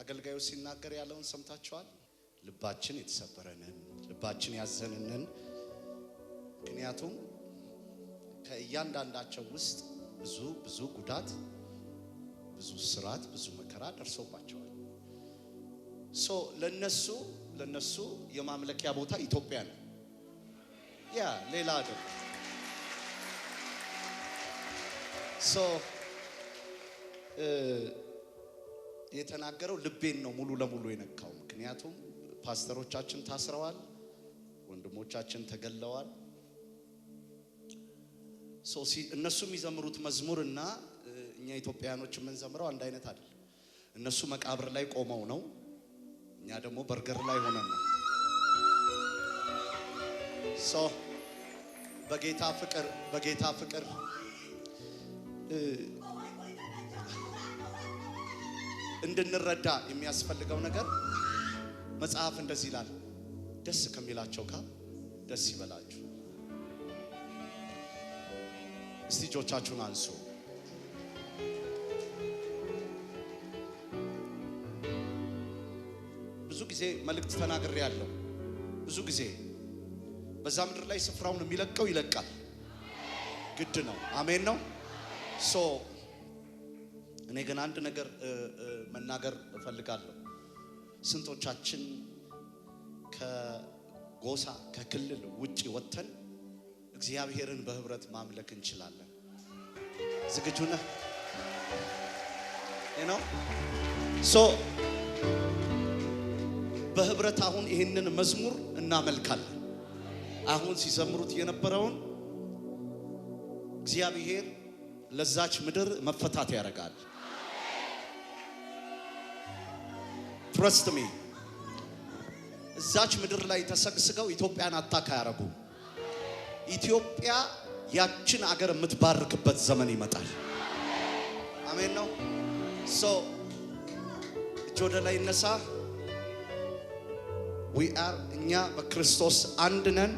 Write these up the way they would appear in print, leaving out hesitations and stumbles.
አገልጋዩ ሲናገር ያለውን ሰምታችኋል። ልባችን የተሰበረንን ልባችን ያዘነንን ምክንያቱም ከእያንዳንዳቸው ውስጥ ብዙ ጉዳት ብዙ ስራት ብዙ መከራ ደርሶባቸዋል። ለነሱ የማምለኪያ ቦታ ኢትዮጵያ ነው። ያ ሌላ አይደለም። የተናገረው ልቤን ነው ሙሉ ለሙሉ የነካው። ምክንያቱም ፓስተሮቻችን ታስረዋል፣ ወንድሞቻችን ተገለዋል። እነሱ የሚዘምሩት መዝሙርና እኛ ኢትዮጵያኖች የምንዘምረው አንድ አይነት አይደለም። እነሱ መቃብር ላይ ቆመው ነው፣ እኛ ደግሞ በርገር ላይ ሆነን ነው። በጌታ ፍቅር እንድንረዳ የሚያስፈልገው ነገር መጽሐፍ እንደዚህ ይላል፣ ደስ ከሚላቸው ጋር ደስ ይበላችሁ። እስቲ እጆቻችሁን አንሱ። ብዙ ጊዜ መልእክት ተናግሬያለሁ። ብዙ ጊዜ በዛ ምድር ላይ ስፍራውን የሚለቀው ይለቃል፣ ግድ ነው። አሜን ነው። እኔ ግን አንድ ነገር መናገር እፈልጋለሁ። ስንቶቻችን ከጎሳ ከክልል ውጪ ወጥተን እግዚአብሔርን በህብረት ማምለክ እንችላለን? ዝግጁ ነህ? በህብረት አሁን ይህንን መዝሙር እናመልካለን። አሁን ሲዘምሩት የነበረውን እግዚአብሔር ለዛች ምድር መፈታት ያደርጋል። ትረስት ሚ። እዛች ምድር ላይ ተሰግስገው ኢትዮጵያን አታካ ያረጉ። ኢትዮጵያ ያችን አገር የምትባርክበት ዘመን ይመጣል። አሜን ነው። እጅ ወደ ላይ ይነሳ። እኛ በክርስቶስ አንድ ነን።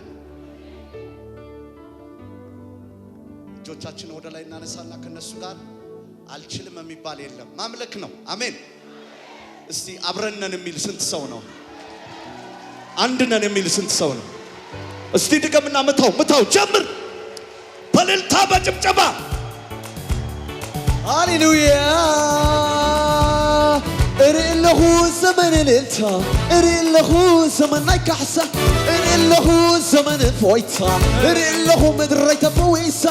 እጆቻችን ወደ ላይ እናነሳና ከነሱ ጋር አልችልም የሚባል የለም፣ ማምለክ ነው። አሜን። እስቲ አብረን ነን የሚል ስንት ሰው ነው? አንድ ነን የሚል ስንት ሰው ነው? እስቲ ድገምና ምታው ጀምር። በእልልታ በጭብጨባ ሃሌሉያ። እሪለሁ ዘመን እልልታ፣ እሪለሁ ዘመን ናይካሕሳ፣ እሪለሁ ዘመን ፎይታ፣ እሪለሁ ምድረይ ተፈዊሳ፣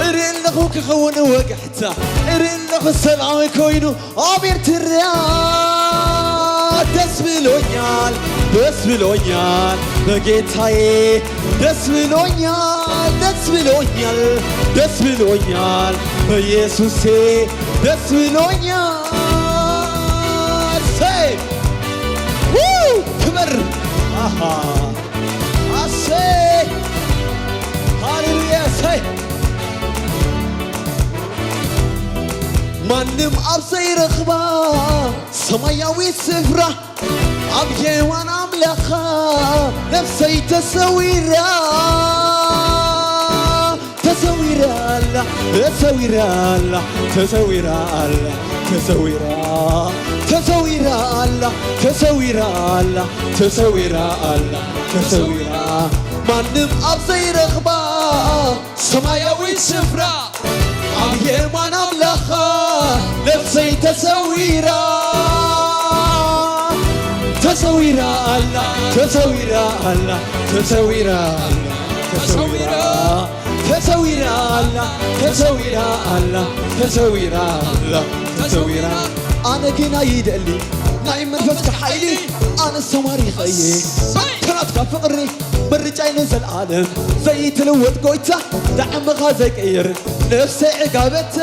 እሪለሁ ክኸውን ወግሕታ፣ እሪለሁ ሰላም ኮይኑ አብር ትርያ። ደስ ብሎኛል በጌታዬ፣ ደስ ብሎኛል በኢየሱሴ፣ ደስ ብሎኛል። ክብር ሃሌሉያ። ማንም ኣብ ዘይረኽባ ሰማያዊ ስፍራ ኣብ የዋን ኣምላኻ ነፍሰይ ተሰዊራ። ማንም ኣብ ዘይረኽባ ሰማያዊ ስፍራ ኣብ የማን ኣምላኻ ነፍሰይ ተሰዊራ ኣነ ግን ኣይደሊ ናይ መንፈስካ ሓይሊ ኣነ ሰማሪ ኸየ ከናትካ ፍቕሪ ምርጫይ ንዘለዓለም ዘይትልወጥ ጎይታ ዳዕምኻ ዘይቀይር ነፍሰይ ዕጋበታ።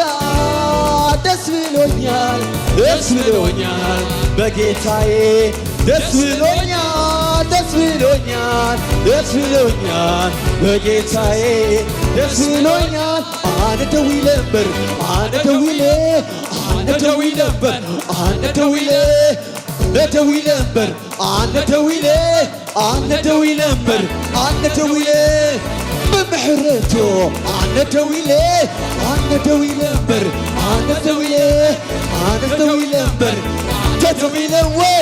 ደስ ብሎኛል በጌታዬ፣ ደስ ብሎኛል በጌታዬ፣ ደስ ብሎኛል። ኣነ ደው ኢለ እምበር بمحرته أنا دوي ليه أنا دوي لمبر ደዊለወይ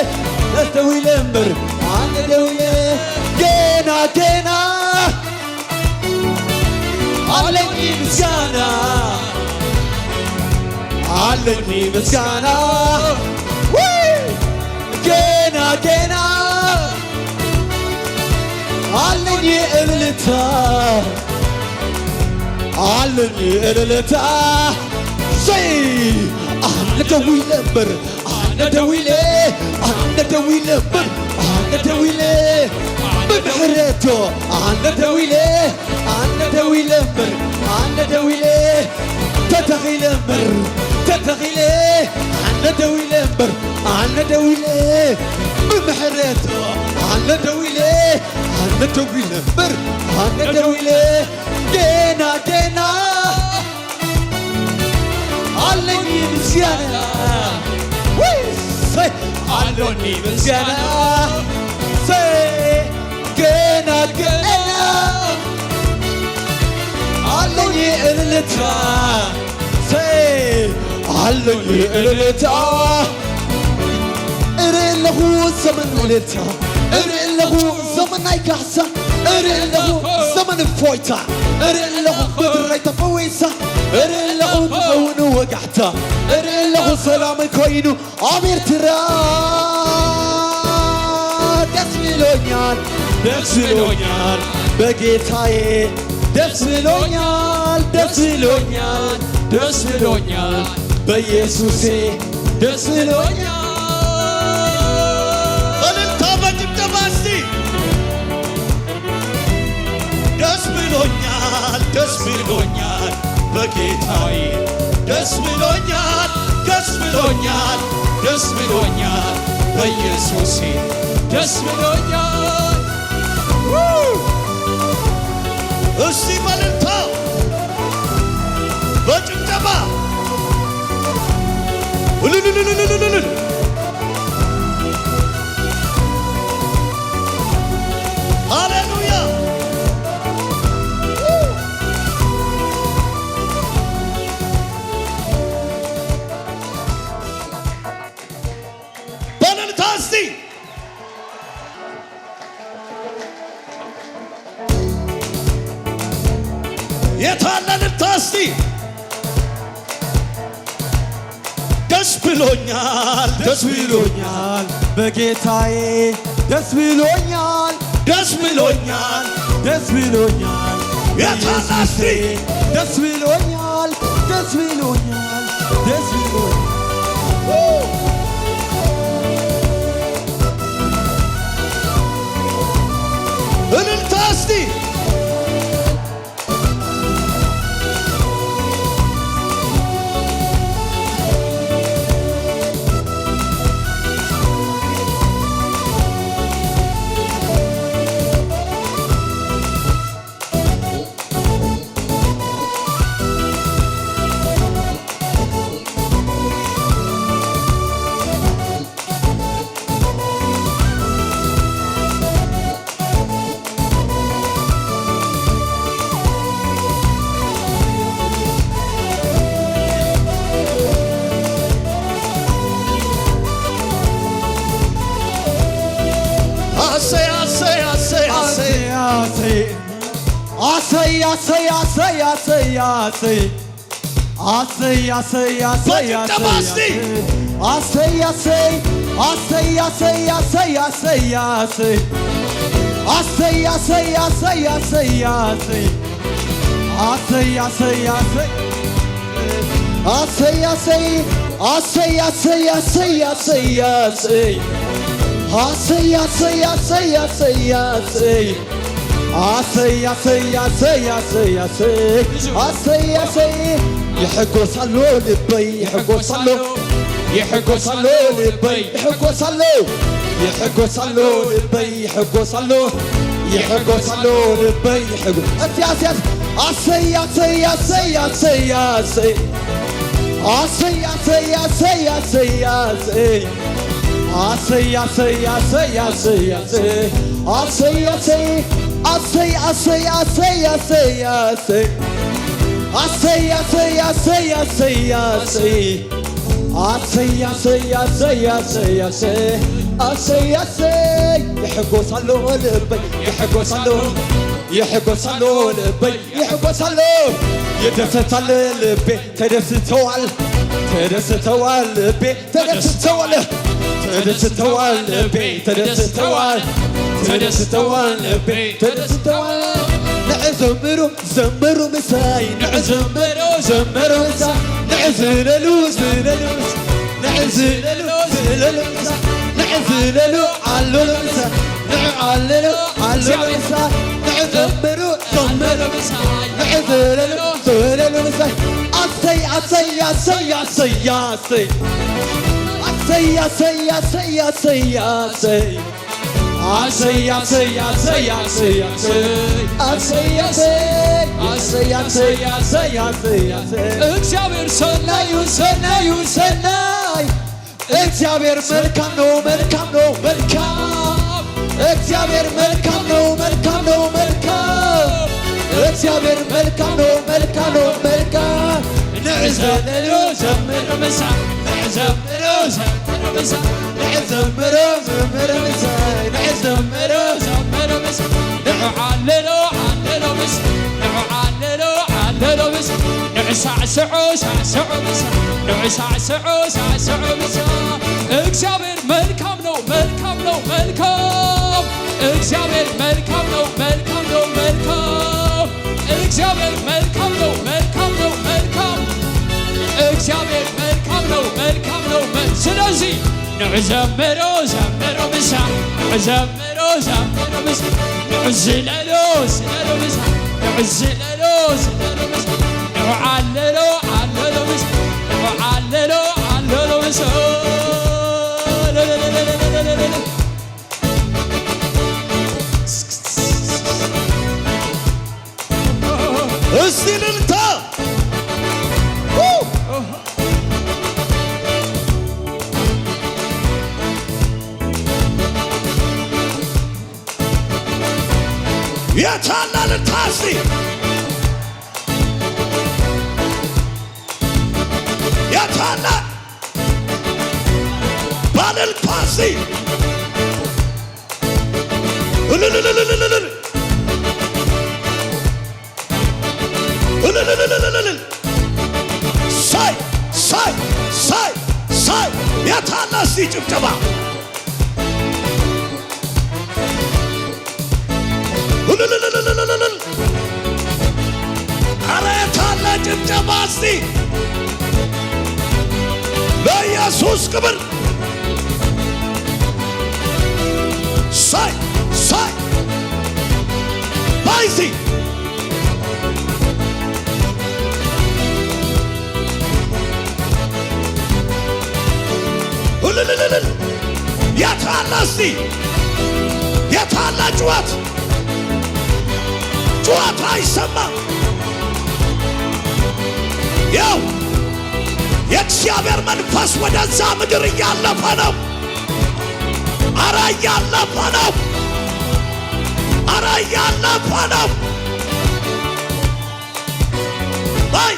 ደዊለምበር አንተ ደዊለ ገና ገና አለኝ ምስጋና አለኝ ምስጋና ገና ገና አለኝ እልልታ አለኝ እልልታ ሰይ አንተ ደዊለምበር አንተ ደዊለ አንተ ደዊለምበር አንተ ደዊለ በምህረቱ አንተ ደዊለ አንተ ደዊለምበር አንተ ደዊለ ተተኺለምበር ተተኺለ አንተ ደዊለምበር አንተ ደዊለ በምህረቱ አንተ ደዊለ አንተ ደዊለምበር አንተ ደዊለ ገና ገና አለኝ ምስጋና አለኝ ምስጋና ገና ገና አለኝ እልልታ አለኝ እልልታ እረለሁ ዘመን እልልታ እረለሁ ዘመን አይካሳ እረለሁ ዘመን ፎይታ እረለሁ ምድራይ ተፈወይሳ እረለሁ ብኸውን ወጋሕታ እረለሁ ሰላም ኮይኑ አቤር ትራ ደስ ብሎኛል ደስ ብሎኛል በጌታዬ ደስ ብሎኛል ደስ ብሎኛል ደስ ብሎኛል በኢየሱሴ ደስ ብሎኛል እልልታ በጭብጨባ እስቲ ደስ ብሎኛል ደስ ብሎኛል በጌታዬ ደስ ብሎኛል ደስ ብሎኛል ደስ ብሎኛል በኢየሱሴ ደስ ብሎኛል እስቲ በእልልታ በጭብጨባ እልልልልልልልል ሃሌሉያ በእልልታ እስቲ የታለ እልልታ እስቲ ደስ ብሎኛል ደስ ብሎኛል በጌታዬ ደስ ብሎኛል ደስ ብሎኛል ደስ ብሎኛል የታለ እስቲ ደስ ብሎኛል ደስ ብሎኛል ደስ ብሎኛል እልልታ እስቲ يحقصلو لبي يحقصلو يحقصلو لبي يحقصلو يحقصلو لبي يحقصلو يحقصلو لبي يحقص اسياس اسياس اسياس اسياس اسياس اسياس اسياس አሰይ አሰይ አሰይ አሰይ አሰይ አሰይ አሰይ ይሕጎሳሎ ልበይ ይሕጎሳሎ ይሕጎሳሎ ልበይ ይሕጎሳሎ ይደሰታል ልቤ ተደስተዋል ተደስተዋል ልቤ ተደስተዋል ተደስተዋል ልቤ ተደስተዋል ተደስተዋል ልቤ ተደስተዋል نعزمرو زمرو مساي نعزمرو زمرو مساي نعزللو زللو نعزللو زللو نعزللو علو مساي نعللو علو مساي نعزمرو زمرو مساي نعزللو زللو مساي أسي أسي أسي أسي أسي أسي أسي أسي أسي أسي አሰይ አሰይ አሰይ አሰይ አሰይ አሰይ አሰይ አሰይ አሰይ አሰይ እግዚአብሔር ሰናዩን ሰናዩን ሰናይ እግዚአብሔር መልካም ነው መልካም ነው መልካም እግዚአብሔር መልካም ነው መልካም ነው መልካም እግዚአብሔር መልካም ነው መልካም ነው መልካም ንዕዘለሉ ዘምር ምሳ ንዕዘምሩ ዘምር ምሳ ንዕዘምሩ ዘምር ምሳ ንዕዘምሩ ዘምር ምሳ ንዕዓልሎ ዓልሎ ምሳ ንዕዓልሎ ዓልሎ ምሳ ንዕሳዕስዑ ሳዕስዑ ምሳ ንዕሳዕስዑ ሳዕስዑ ምሳ እግዚአብሔር መልካም ነው መልካም ነው መልካም እግዚአብሔር መልካም ነው መልካም ነው መልካም እግዚአብሔር መልካም ነው መልካም ነው መልካም እግዚአብሔር መልካም ነው መልካም ነው ስለዚህ ንዕዘምሮ ዘምሮ ምሳ ንዕዘምሮ ዘምሮ ምሳ ንዕዝለሎ ዝለሎ ምሳ ንዕዝለሎ ዝለሎ ምሳ ንዕዓልሎ ዓልሎ ምሳ ንዕዓልሎ ዓልሎ ምሳ እስቲ ልልታ የታለ ልልታ እስቲ የታለ ባልልታ እስቲ እልልልልልልል ሳይ ሳይ ሳይ ሳይ የታለ እስቲ ጭብጨባ ኧረ የታለ ጭብጨባ እስቲ ለኢየሱስ ክብር ሳይ ሳይ ባይዚ የታለ እስቲ የታለ ጩኸት ጩኸት አይሰማም ያው የእግዚአብሔር መንፈስ ወደዛ ምድር እያለፈ ነው ኧረ እያለፈ ነው ኧረ እያለፈ ነው አይ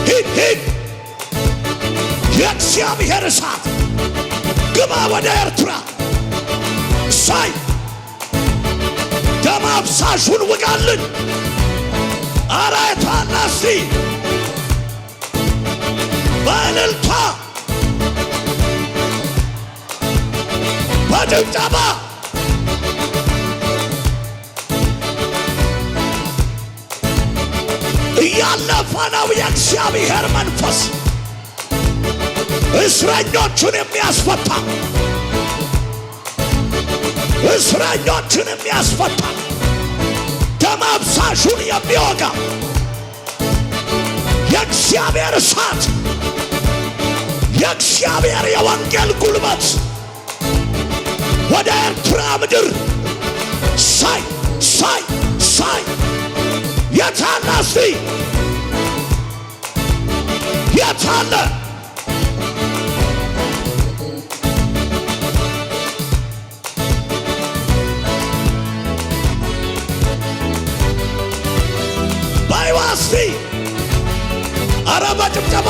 ሂድ ሂድ የእግዚአብሔር እሳት ግባ ወደ ኤርትራ ሳይ ደም አፍሳሹን ውጋልን ኧረ የታለ እስቲ በእልልታ በጭብጨባ እያለፈ ነው የእግዚአብሔር መንፈስ እስረኞቹን የሚያስፈታ እስረኞቹን የሚያስፈታ ደም አፍሳሹን የሚወጋ የእግዚአብሔር እሳት የእግዚአብሔር የወንጌል ጉልበት ወደ ኤርትራ ምድር ሳይ ሳይ ሳይ የታለ እስቲ የታለ ባይዋስቲ ኧረ በጭብጨባ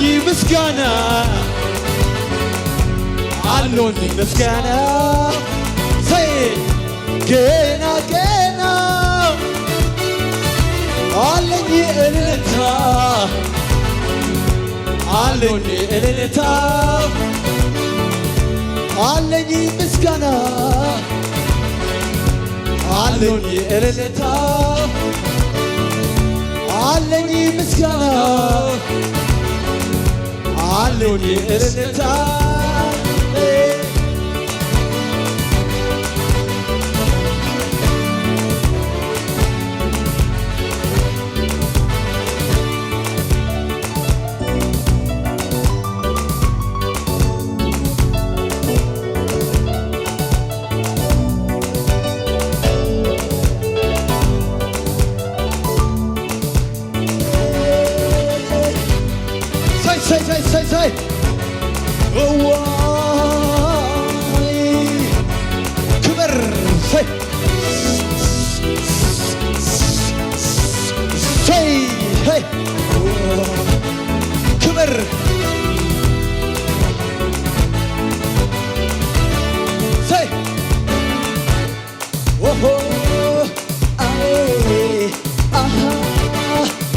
አለኝ ምስጋና አለኝ ምስጋና ገና ገና አለኝ እልልታ አለኝ እልልታ አለኝ ምስጋና አለኝ እልልታ አለኝ ምስጋና አለኝ እልልታ say oh ክብር say hey ክብር say oh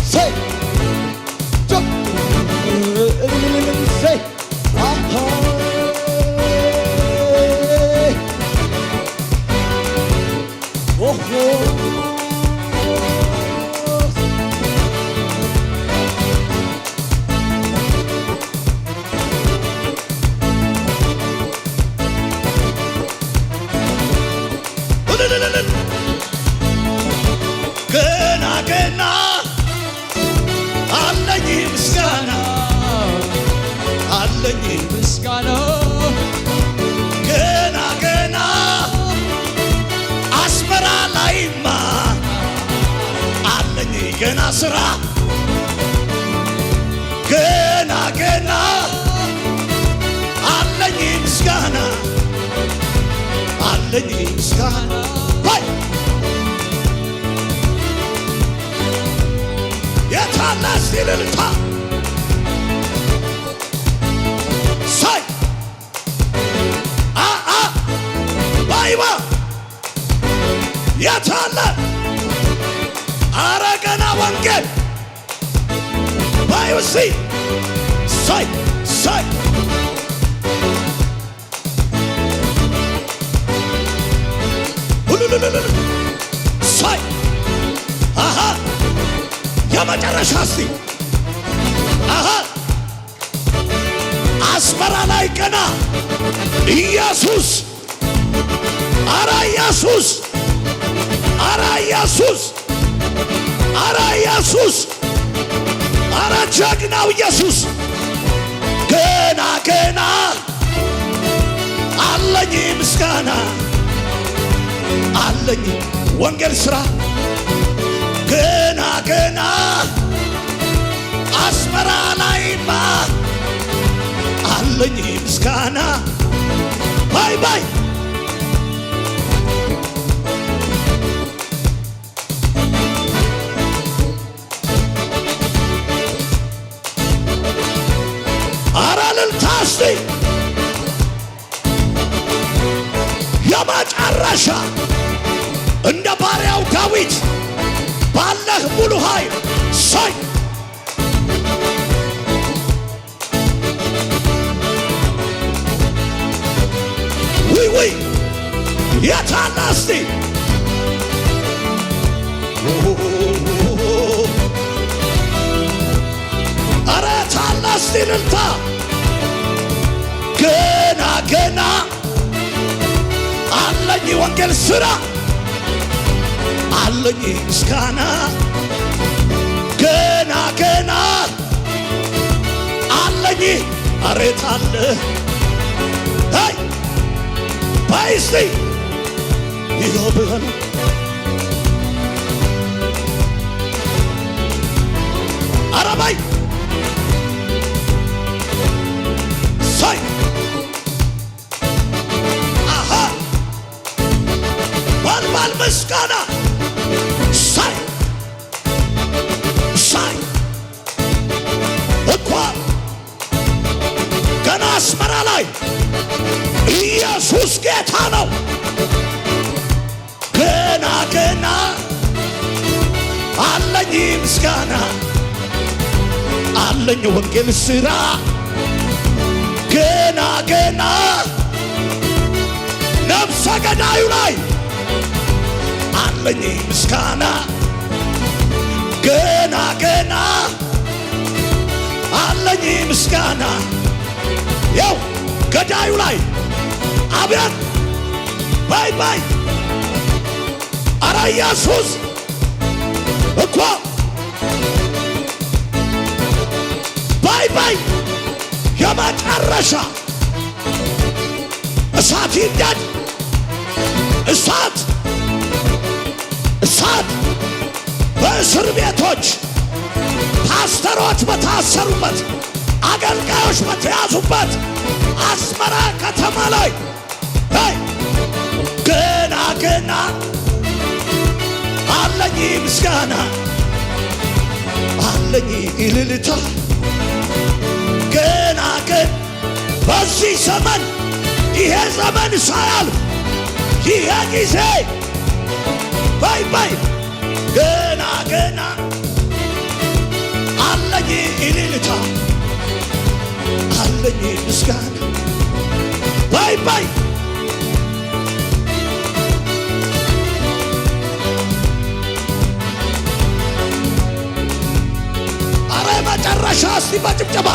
say say ገና ገና አለኝ ምስጋና አለኝ ምስጋና ገና ገና አስመራ ላይማ አለኝ ገና ስራ ገና ገና አለኝ ምስጋና አለኝ ምስጋና ባይ የታላ ሲልልታ ሳይ ባይባ የታለ አረ ገና ወንጌል ባይውሲ ሳይ ሳይ ሁሉሉሉሉ ሳይ አሃ የመጨረሻ እስቲ አሃ አስመራ ላይ ገና ኢየሱስ አራ ኢየሱስ አራ ኢየሱስ አራ ኢየሱስ አራ ጀግናው ኢየሱስ ገና ገና አለኝ ምስጋና አለኝ ወንጌል ሥራ ገና ገና አስመራ ላይማ አለኝ ምስጋና ባይ ባይ አራልልታስቲ የመጨረሻ እንደ ባሪያው ዳዊት ባለህ ሙሉ ኃይል ሳይ ውይ የታለ እስቲ አረ ታለ እስቲ ልልታ ገና ገና አለኝ ወንጌል ሥራ አለኝ ምስጋና ገና ገና አለኝ አሬት አለ አይ ባይስቲ ይጎብን አረባይ ሳይ አሃ ባልባል ምስጋና ሳይ ሳይ እኳ ላይ ኢየሱስ ጌታ ነው። ገና ገና አለኝ ምስጋና አለኝ ወንጌል ሥራ ገና ገና ነፍሰ ገዳዩ ላይ አለኝ ምስጋና ገና ገና አለኝ ምስጋና ያው ገዳዩ ላይ አብያን ባይ ባይ አራ ኢየሱስ እኮ ባይ ባይ የመጨረሻ እሳት ይንደድ እሳት እሳት በእስር ቤቶች ፓስተሮች በታሰሩበት አገልጋዮች በተያዙበት አስመራ ከተማ ላይ ገና ገና አለኝ ምስጋና አለኝ እልልታ ገና ገና በዚህ ዘመን ይሄ ዘመን ሳያልፍ ይሄ ጊዜ ባይ ባይ ገና ገና አለኝ እልልታ አለኝ ምስጋና ባይ ባይ አረ መጨረሻ እስቲ በጭብጨባ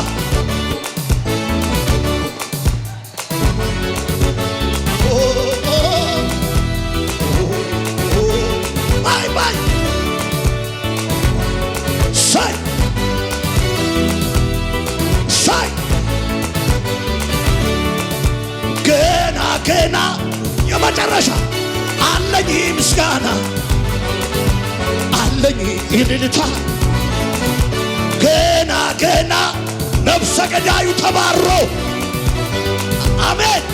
ባይ ባይ ሳይ ሳይ ገና ገና የመጨረሻ አለኝ ምስጋና አለኝ እልልታ ገና ገና ነፍሰ ገዳዩ ተባሮ አሜን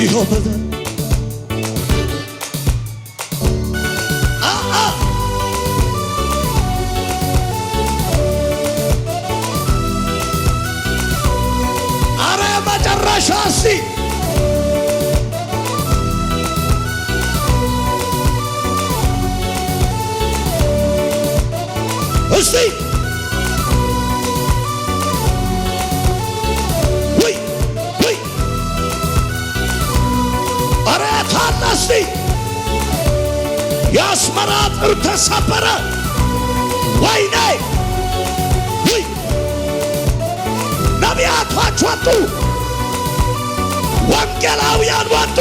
ይኸው በዘ አረ መጨረሻ እስቲ ወይ ወይ አረ ታላ እስቲ የአስመራ አጥር ተሰበረ ወይኔ ወይ ነቢያቶች ወጡ ወንጌላውያን ወጡ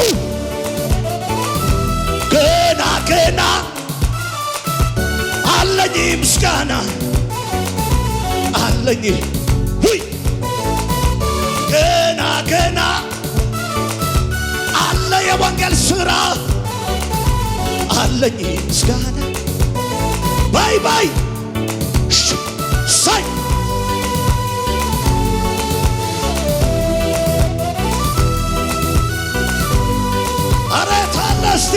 ገና ገና አለኝ ምስጋና አለኝ ወይ ገና ገና አለ የወንጌል ሥራ አለኝ ምስጋና ባይ ባይ ሳይ አረ ታለ እስቲ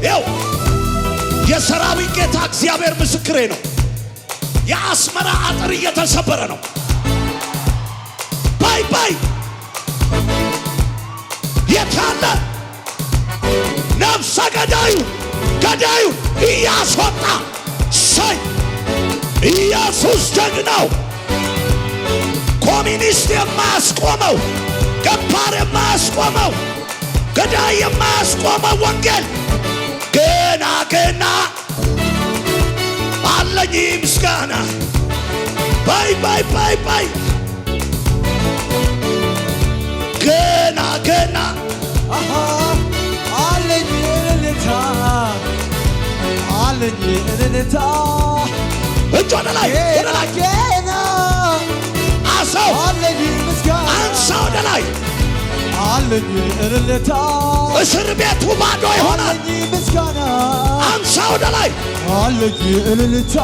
ያው የሰራዊት ጌታ እግዚአብሔር ምስክሬ ነው። የአስመራ አጥር እየተሰበረ ነው። ባይ ባይ የታለ ነፍሰ ገዳዩ እያስወጣ ሳይ ኢየሱስ ጀግናው ኮሚኒስት የማያስቆመው ገባር የማያስቆመው ገዳይ የማያስቆመው ወንጌል ገና ገና አለኝ ምስጋና ባይ ባይ ባይ ባይ ገና ገና አለኝ እልልታ አለኝ እልልታ እጅ ወደ ላይ ገና አሰው አለኝ ምስጋና አንሳ ወደ ላይ አለኝ እልልታ እስር ቤቱ ባዶ ይሆናል። አለኝ ምስጋና አንሳ ወደ ላይ አለኝ እልልታ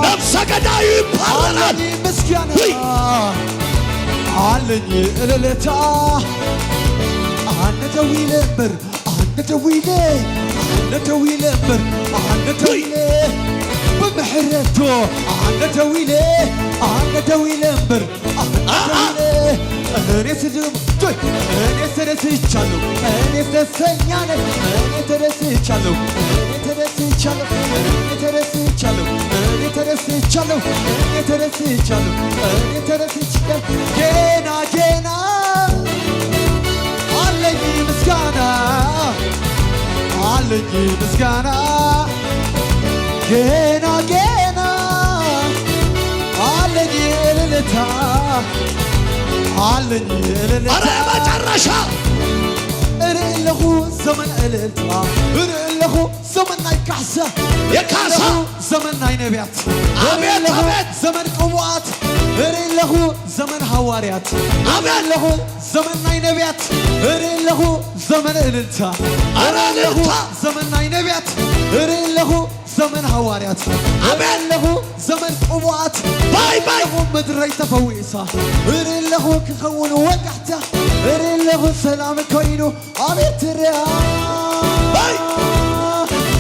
ነፍሰ ገዳዩ ይባረራል። አለኝ ምስጋና ውይ! አለኝ እልልታ አንተው ይለበር አንተው ይለ አንተው ይለበር አንተው ይለ በመሕረ ሰጥቶ አንገተዊሌ አንገተዊለምበር አንገተዊሌ እኔ ስድም ጆይ እኔ ተደስቻለሁ እኔ ደስተኛ ነኝ እኔ ተደስቻለሁ እኔ ተደስቻለሁ እኔ ተደስቻለሁ እኔ ተደስቻለሁ እኔ ተደስቻለሁ እኔ ተደስቻለሁ ገና ገና አለኝ ምስጋና አለኝ ምስጋና ገና ገና አለኝ እልልታ አለኝ እልልታ አረ መጨረሻ እልልሁ ዘመን እልልታ እልልሁ ዘመን ናይ ካሕሳ የካሳ ዘመን ናይ ነቢያት አቤት አቤት ዘመን ቅቡዓት እልልሁ ዘመን ሐዋርያት አቤት ዘመን ናይ ነቢያት እልልሁ ዘመን እልልታ አረ እልልታ ዘመን ናይ ነቢያት እልልሁ ዘመን ሐዋርያት አቤት ዘመን ቅቡዓት ባይ ባይ ምድረይ ተፈዊሳ እልልሁ ክኸውን ወጋሕታ እልልሁ ሰላም ኮይኑ አቤት ርያ ባይ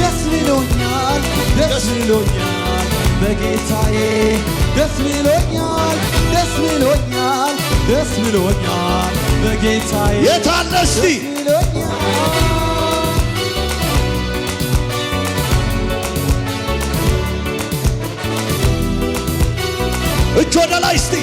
ደስ ብሎኛል ደስ ብሎኛል በጌታዬ ደስ ብሎኛል ደስ ብሎኛል ደስ ብሎኛል በጌታዬ የታለ እስቲ እጅ ወደ ላይ እስቲ